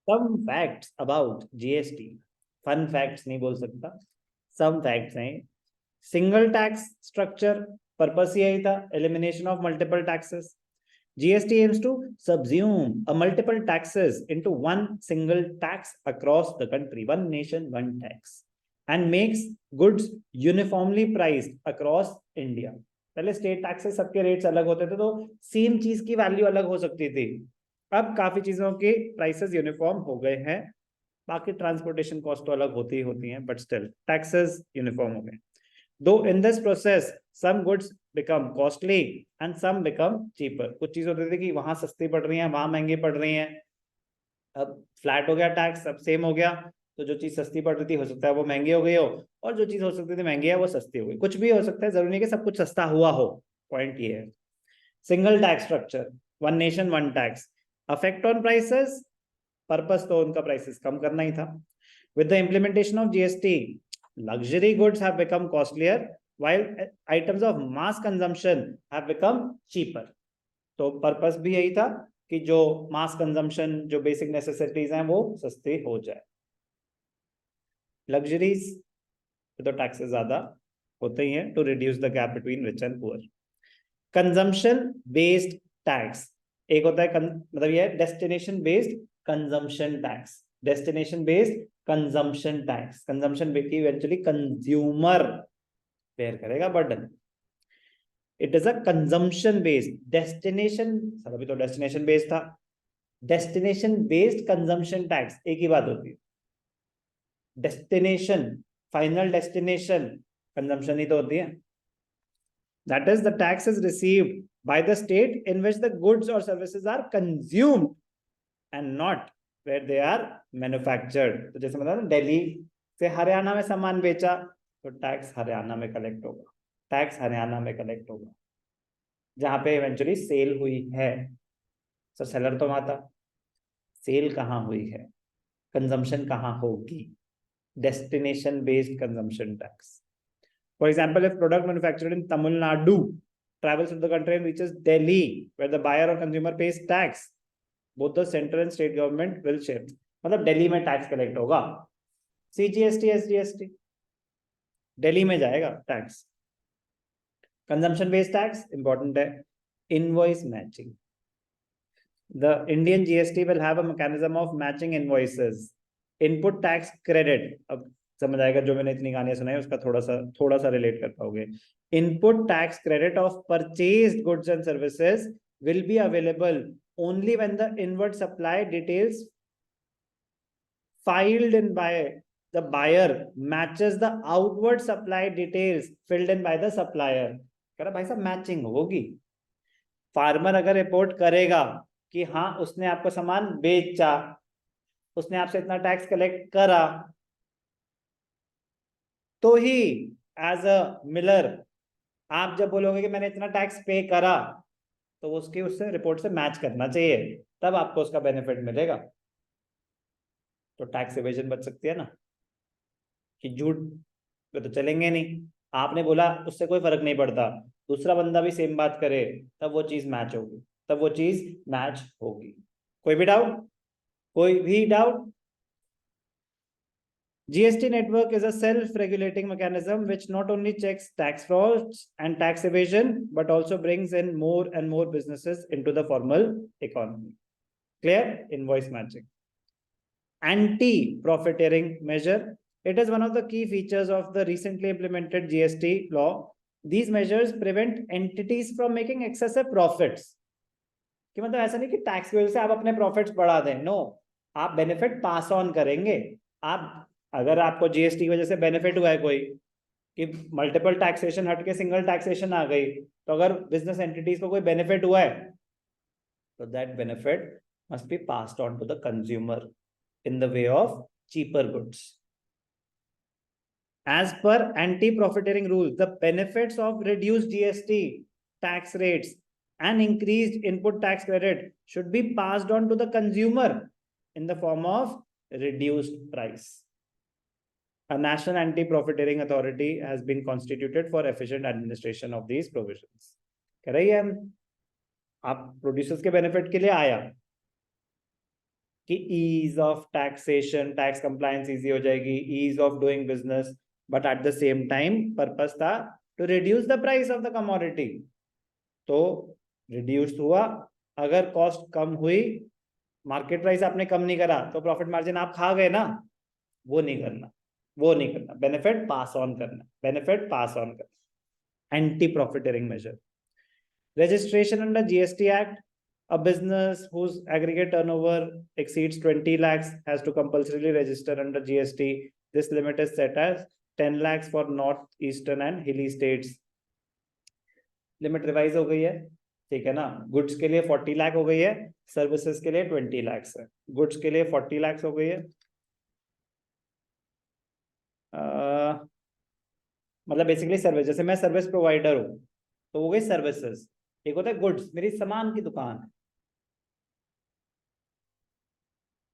Some facts about GST, fun facts नहीं बोल सकता, सम फैक्ट्स हैं। सिंगल टैक्स स्ट्रक्चर, पर्पस यही था, elimination of multiple taxes. GST aims to subsume a multiple taxes into one single tax across the country, one nation, one tax, and makes goods uniformly priced across India. पहले state taxes सबके rates अलग होते थे, तो same चीज की value अलग हो सकती थी। अब काफी चीजों के प्राइसेस यूनिफॉर्म हो गए हैं, बाकी ट्रांसपोर्टेशन कॉस्ट तो अलग होती ही होती हैं, बट स्टिल टैक्सेस यूनिफॉर्म हो गए। Though in this process some goods become costly and some become cheaper, कुछ चीज होती थी कि वहां सस्ती पड़ रही हैं, वहां महंगी पड़ रही हैं। अब फ्लैट हो गया टैक्स, सब सेम हो गया, तो जो चीज सस्ती पड़ रही थी हो सकता है वो महंगी हो गई हो, और जो चीज हो सकती थी महंगी है वो सस्ती हो गई। कुछ भी हो सकता है, जरूरी नहीं कि सब कुछ सस्ता हुआ हो। पॉइंट ये है। Single tax structure, one nation one tax, affect on prices, purpose तो उनका प्राइसेस कम करना ही था। With the implementation of GST, luxury goods have become costlier while items of mass consumption have become cheaper. तो purpose भी यही था कि जो मास कंजम्पशन, जो बेसिक नेसेसिटीज हैं, वो सस्ते हो जाए। लग्जरीज तो टैक्सेस ज्यादा होते ही हैं, to reduce the gap between rich and poor. Consumption based tax, एक होता है मतलब ये destination based consumption tax, destination based consumption tax, consumption eventually consumer bear करेगा burden. It is a consumption based destination, sir अभी तो destination based था, destination based consumption tax एक ही बात होती है। डेस्टिनेशन, फाइनल डेस्टिनेशन, कंजम्पशन ही तो होती है। That is, the tax is received by the state in which the goods or services are consumed and not where they are manufactured. तो जैसे मतलब दिल्ली से हरियाणा में सामान बेचा, तो टैक्स हरियाणा में कलेक्ट होगा, टैक्स हरियाणा में कलेक्ट होगा, जहां पे इवेंचुअली सेल हुई है। सर सेलर तो वहां था, सेल कहाँ हुई है, कंजम्पशन कहाँ होगी, destination based consumption tax. For example, if product manufactured in Tamil Nadu travels through the country and reaches Delhi, where the buyer or consumer pays tax, both the central and state government will share. मतलब दिल्ली में tax collect होगा, CGST SGST Delhi में जाएगा tax. Consumption based tax important है। Invoice matching, the Indian GST will have a mechanism of matching invoices. Input tax credit, अब समझ आएगा, जो मैंने इतनी कहानियां सुनाई उसका थोड़ा सा रिलेट कर पाओगे। Input tax credit of purchased goods and services will be available only when the inward supply details filed in by the buyer matches the outward supply details filled in by the supplier। कह रहा भाई साहब matching होगी। Farmer अगर report करेगा कि हाँ उसने आपको सामान बेचा, उसने आपसे इतना टैक्स कलेक्ट करा, तो ही एज अ मिलर आप जब बोलोगे कि मैंने इतना टैक्स पे करा, तो उसकी उससे रिपोर्ट से मैच करना चाहिए, तब आपको उसका बेनिफिट मिलेगा। तो टैक्स इवेजन बच सकती है ना, कि झूठ पे तो चलेंगे नहीं, आपने बोला उससे कोई फर्क नहीं पड़ता, दूसरा बंदा भी सेम बात करे, तब वो चीज मैच होगी, तब वो चीज मैच होगी। कोई भी डाउट, कोई भी doubt? GST network is a self-regulating mechanism which not only checks tax frauds and tax evasion, but also brings in more and more businesses into the formal economy. Clear? Invoice matching. Anti-profiteering measure. It is one of the key features of the recently implemented GST law. These measures prevent entities from making excessive profits. कि मतलब ऐसा नहीं कि tax की वजह से आप अपने प्रॉफिट्स बढ़ा दें, नो, आप बेनिफिट पास ऑन करेंगे। आप अगर आपको जीएसटी की वजह से बेनिफिट हुआ है कोई, कि मल्टीपल टैक्सेशन हट के सिंगल टैक्सेशन आ गई, तो अगर बिजनेस एंटिटीज को कोई बेनिफिट हुआ है, तो that benefit must be passed on to the consumer in the way of cheaper goods. As per anti-profiteering rules, the benefits of reduced GST tax rates and increased input tax credit should be passed on to the consumer in the form of reduced price. A national anti-profiteering authority has been constituted for efficient administration of these provisions. कह रही है, आप producers के benefit के लिए आया कि ease of taxation, tax compliance easy हो जाएगी, ease of doing business, but at the same time purpose था to reduce the price of the commodity. तो रिड्यूस हुआ, अगर कॉस्ट कम हुई, मार्केट प्राइस आपने कम नहीं करा तो प्रॉफिट मार्जिन आप खा गए ना, वो नहीं करना, वो नहीं करना, बेनिफिट पास ऑन करना, बेनिफिट पास ऑन करना, anti profiteering measure. Registration under GST Act, a business whose aggregate turnover exceeds 20 lakhs has to compulsorily register under GST. This limit is set as 10 lakhs for northeastern and hilly states. Limit revise हो गई है, ठीक है ना। Goods के लिए 40 लाख हो गई है, सर्विसेज के लिए 20 लाख है। गुड्स के लिए 40 लाख हो गई है, मतलब बेसिकली सर्विस, जैसे मैं सर्विस प्रोवाइडर हूँ तो हो गई सर्विसेज। एक होता है गुड्स, मेरी सामान की दुकान है,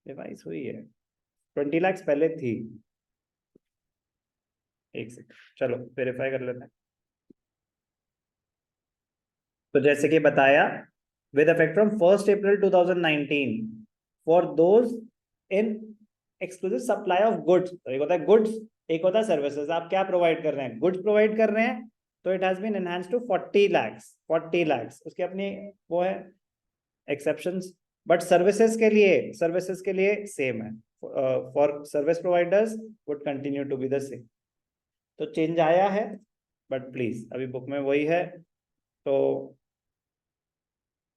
रिवाइज हुई है, 20 लाख पहले थी। एक सेकंड, चलो वेरीफाई कर लेते हैं। तो जैसे कि बताया, with effect from 1st April 2019 for those in exclusive supply of goods। तो एक होता है गुड्स, एक होता है सर्विसेज। आप क्या प्रोवाइड कर रहे हैं, गुड्स प्रोवाइड कर रहे हैं, तो it has been enhanced to 40 lakhs, 40 lakhs उसकी अपनी वो है एक्सेप्शंस। बट सर्विसेज के लिए सेम है, for service providers would continue to be the same. तो चेंज आया है, बट प्लीज अभी बुक में वही है, तो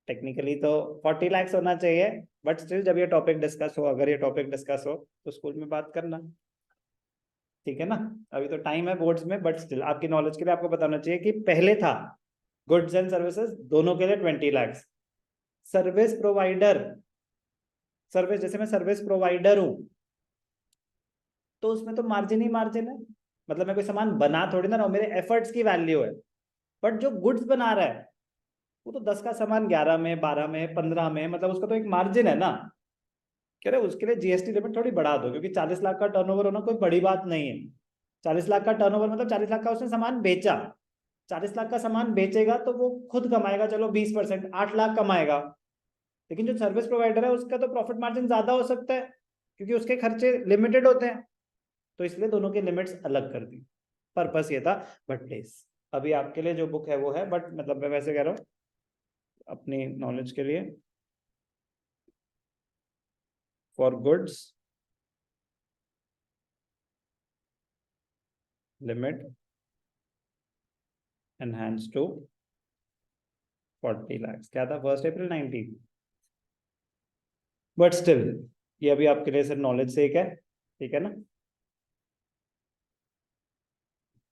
टेक्निकली तो 40 लाख होना चाहिए, बट स्टिल जब ये टॉपिक डिस्कस हो, अगर ये टॉपिक डिस्कस हो तो स्कूल में बात करना, ठीक है ना। अभी तो टाइम है बोर्ड्स में, बट स्टिल आपकी नॉलेज के लिए आपको बताना चाहिए कि पहले था गुड्स एंड सर्विसेज दोनों के लिए 20 लाख। सर्विस प्रोवाइडर, सर्विस, जैसे मैं सर्विस प्रोवाइडर हूं तो उसमें तो मार्जिन ही मार्जिन है, मतलब मैं कोई सामान बना थोड़ी ना रहा हूं, मेरे एफर्ट्स की वैल्यू है। बट जो गुड्स बना रहा है वो तो 10 का सामान 11 में, 12 में, 15 में, मतलब उसका तो एक मार्जिन है ना। कह रहे उसके लिए जीएसटी लिमिट थोड़ी बढ़ा दो, क्योंकि 40 लाख का टर्नओवर होना कोई बड़ी बात नहीं है। 40 लाख का टर्नओवर मतलब 40 लाख का उसने सामान बेचा, 40 लाख का सामान बेचेगा तो वो खुद कमाएगा, चलो 20%, 8 लाख कमाएगा। लेकिन जो सर्विस प्रोवाइडर है उसका तो प्रॉफिट मार्जिन ज्यादा हो सकता है, क्योंकि उसके खर्चे लिमिटेड होते हैं। तो इसलिए दोनों के लिमिट्स अलग कर दी, पर्पस ये था। बट प्लीज अभी आपके लिए जो बुक है वो है, बट मतलब मैं वैसे कह रहा हूँ अपनी नॉलेज के लिए, for goods limit enhance to 40 lakh, क्या था 1 अप्रैल 19। बट स्टिल ये अभी आपके लिए सिर्फ नॉलेज से एक है, ठीक है ना।